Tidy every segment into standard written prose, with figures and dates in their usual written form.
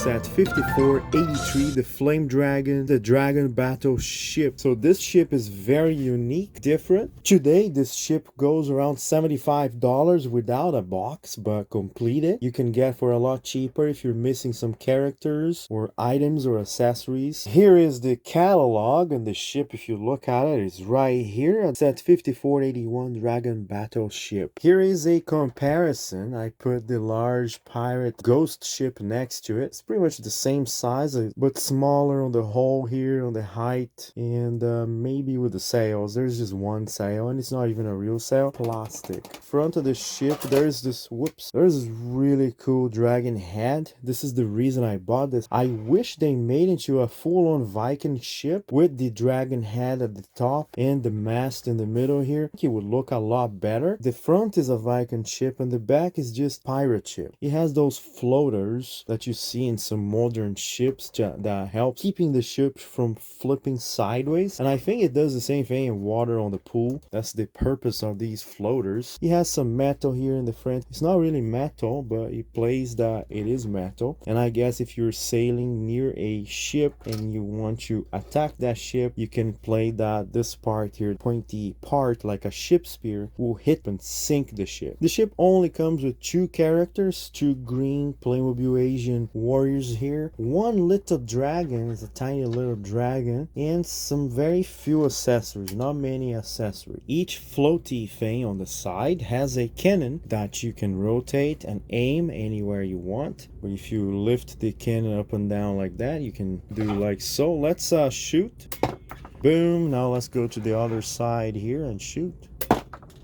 set 5483, the Flame Dragon, the Dragon Battle ship. So this ship is very unique, different. Today, this ship goes around $75 without a box, but completed, you can get for a lot cheaper if you're missing some characters or items or accessories. Here is the catalog, and the ship, if you look at it, is right here. Set 5481 Dragon Battle ship. Here is a comparison. I put the large pirate ghost ship next to it. It's pretty much the same size, but smaller on the hull here, on the height, and maybe with the sails. There's just one sail, and it's not even a real sail. Plastic. Front of the ship, there's this, there's this really cool dragon head. This is the reason I bought this. I wish they made into a full-on Viking ship with the dragon head at the top and the mast in the middle here. It would look a lot better. The front is a Viking ship, and the back is just pirate ship. It has those floaters that you see in some modern ships that help keeping the ship from flipping sideways, and I think it does the same thing in water on the pool. That's the purpose of these floaters. It has some metal here in the front. It's not really metal, but it plays that it is metal, and I guess if you're sailing near a ship and you want to attack that ship, you can play that this part here, pointy part like a ship spear, will hit and sink the ship. The ship only comes with two characters, two green Playmobil Asian warriors here, one little dragon, is a tiny little dragon, and some very few accessories, not many accessories. Each floaty thing on the side has a cannon that you can rotate and aim anywhere you want. But if you lift the cannon up and down like that, you can do like so. Let's shoot. Boom. Now let's go to the other side here and shoot.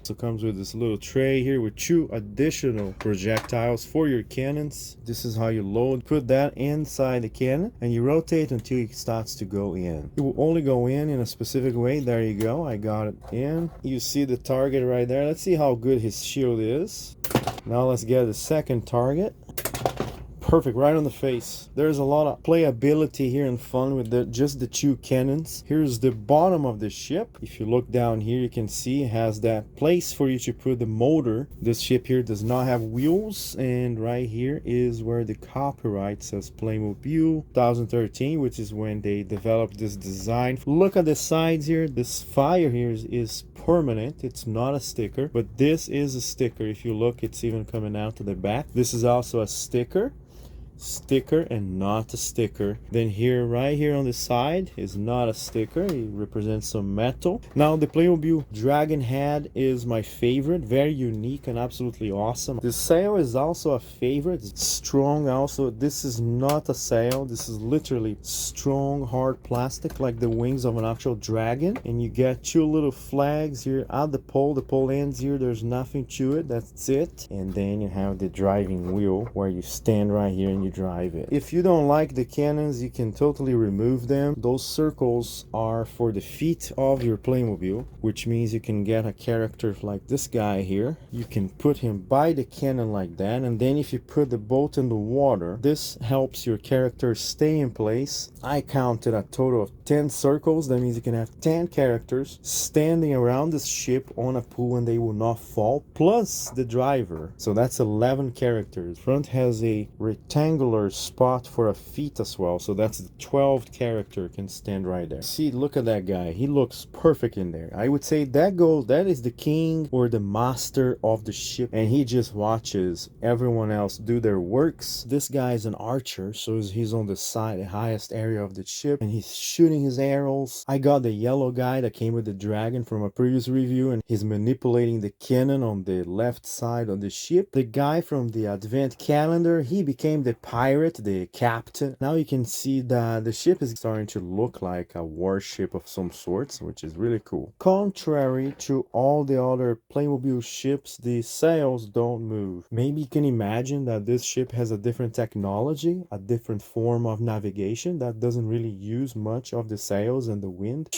So it comes with this little tray here with two additional projectiles for your cannons. This is how you load. Put that inside the cannon and you rotate until it starts to go in. It will only go in a specific way. There you go. I got it in. You see the target right there. Let's see how good his shield is. Now let's get the second target. Perfect, right on the face. There's a lot of playability here and fun with just the two cannons. Here's the bottom of the ship. If you look down here, you can see it has that place for you to put the motor. This ship here does not have wheels, and right here is where the copyright says Playmobil 2013, which is when they developed this design. Look at the sides here. This fire here is permanent. It's not a sticker, but this is a sticker. If you look, it's even coming out to the back. This is also a sticker and not a sticker. Then here, right here on the side, is not a sticker. It represents some metal. Now the Playmobil dragon head is my favorite, very unique and absolutely awesome. The sail is also a favorite. It's strong also. This is not a sail. This is literally strong hard plastic like the wings of an actual dragon. And you get two little flags here at the pole. The pole ends here. There's nothing to it. That's it. And then you have the driving wheel where you stand right here and you drive it. If you don't like the cannons, you can totally remove them. Those circles are for the feet of your Playmobil, which means you can get a character like this guy here. You can put him by the cannon like that, and then if you put the boat in the water, this helps your character stay in place. I counted a total of 10 circles. That means you can have 10 characters standing around this ship on a pool and they will not fall, plus the driver. So that's 11 characters. Front has a rectangular spot for a feet as well, so that's the 12th character can stand right there. See, look at that guy. He looks perfect in there. I would say that is the king or the master of the ship, and he just watches everyone else do their works. This guy is an archer, so he's on the side, the highest area of the ship, and he's shooting his arrows. I got the yellow guy that came with the dragon from a previous review, and he's manipulating the cannon on the left side of the ship. The guy from the advent calendar, he became the pirate, the captain. Now you can see that the ship is starting to look like a warship of some sorts, which is really cool. Contrary to all the other Playmobil ships, the sails don't move. Maybe you can imagine that this ship has a different technology, a different form of navigation that doesn't really use much of the sails and the wind.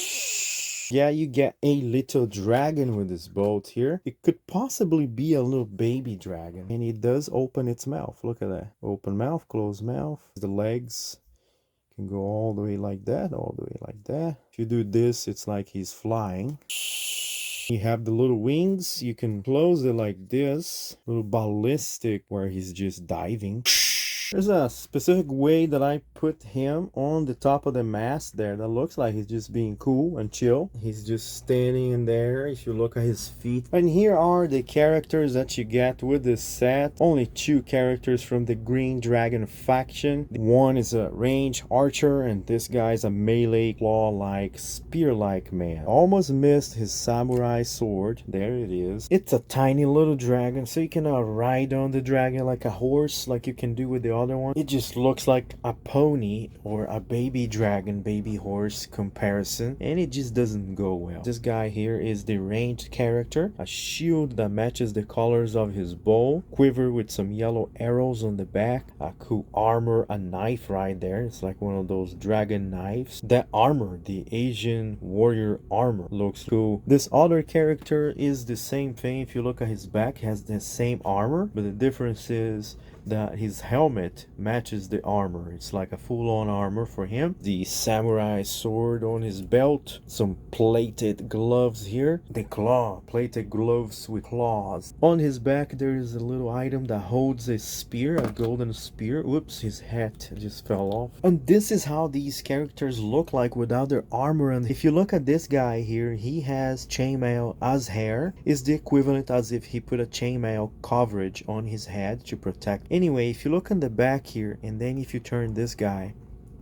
Yeah, you get a little dragon with this boat here. It could possibly be a little baby dragon. And it does open its mouth. Look at that. Open mouth, closed mouth. The legs can go all the way like that, all the way like that. If you do this, it's like he's flying. You have the little wings. You can close it like this. Little ballistic where he's just diving. There's a specific way that I put him on the top of the mast there that looks like he's just being cool and chill. He's just standing in there if you look at his feet. And here are the characters that you get with this set. Only 2 characters from the Green Dragon faction. One is a range archer and this guy's a melee claw-like, spear-like man. Almost missed his samurai sword. There it is. It's a tiny little dragon, so you cannot ride on the dragon like a horse like you can do with the other one. It just looks like a pony or a baby dragon, baby horse comparison, and it just doesn't go well. This guy here is the ranged character. A shield that matches the colors of his bow, quiver with some yellow arrows on the back, a cool armor, a knife right there. It's like one of those dragon knives. That armor, the Asian warrior armor, looks cool. This other character is the same thing. If you look at his back, he has the same armor, but the difference is that his helmet matches the armor. It's like a full-on armor for him. The samurai sword on his belt. Some plated gloves here. The claw. Plated gloves with claws. On his back there is a little item that holds a spear, a golden spear. Whoops, his hat just fell off. And this is how these characters look like without their armor. And if you look at this guy here, he has chainmail as hair. Is the equivalent as if he put a chainmail coverage on his head to protect. Anyway, if you look on the back here, and then if you turn this guy,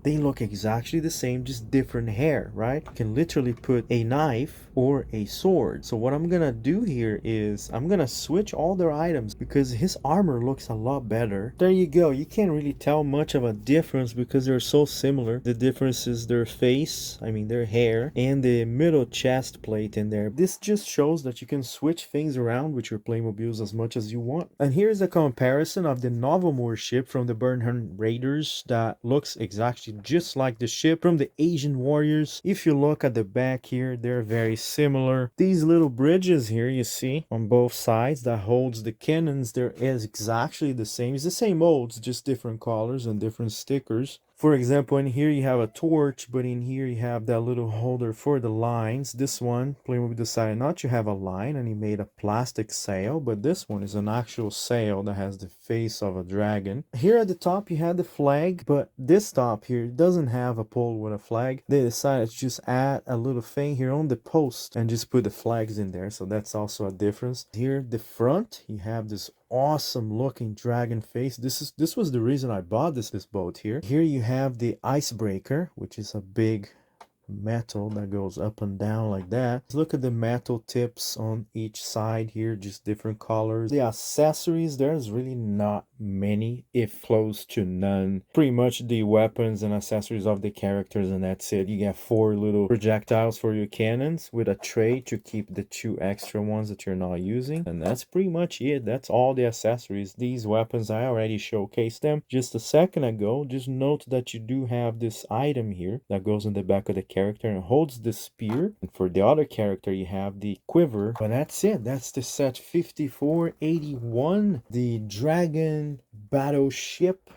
they look exactly the same, just different hair, right? You can literally put a knife or a sword. So what I'm gonna do here is I'm gonna switch all their items because his armor looks a lot better. There you go. You can't really tell much of a difference because they're so similar. The difference is their face, I mean their hair, and the middle chest plate in there. This just shows that you can switch things around with your Playmobiles as much as you want. And here's a comparison of the Novelmore ship from the Burnham Raiders that looks exactly just like the ship from the Asian Warriors. If you look at the back here, they're very similar. These little bridges here you see on both sides that holds the cannons, they're exactly the same. It's the same molds, just different colors and different stickers. For example, in here you have a torch, but in here you have that little holder for the lines. This one, Playmobil decided not to have a line and he made a plastic sail, but this one is an actual sail that has the face of a dragon. Here at the top you have the flag, but this top here doesn't have a pole with a flag. They decided to just add a little thing here on the post and just put the flags in there, so that's also a difference. Here the front, you have this awesome looking dragon face. This was the reason I bought this boat here. Here you have the icebreaker, which is a big metal that goes up and down like that. Look at the metal tips on each side here, just different colors. The accessories, there's really not many, if close to none. Pretty much the weapons and accessories of the characters, and that's it. You get 4 little projectiles for your cannons with a tray to keep the 2 extra ones that you're not using, and that's pretty much it. That's all the accessories. These weapons, I already showcased them just a second ago. Just note that you do have this item here that goes in the back of the character and holds the spear, and for the other character you have the quiver. But that's it. That's the set 5481, the dragon battleship.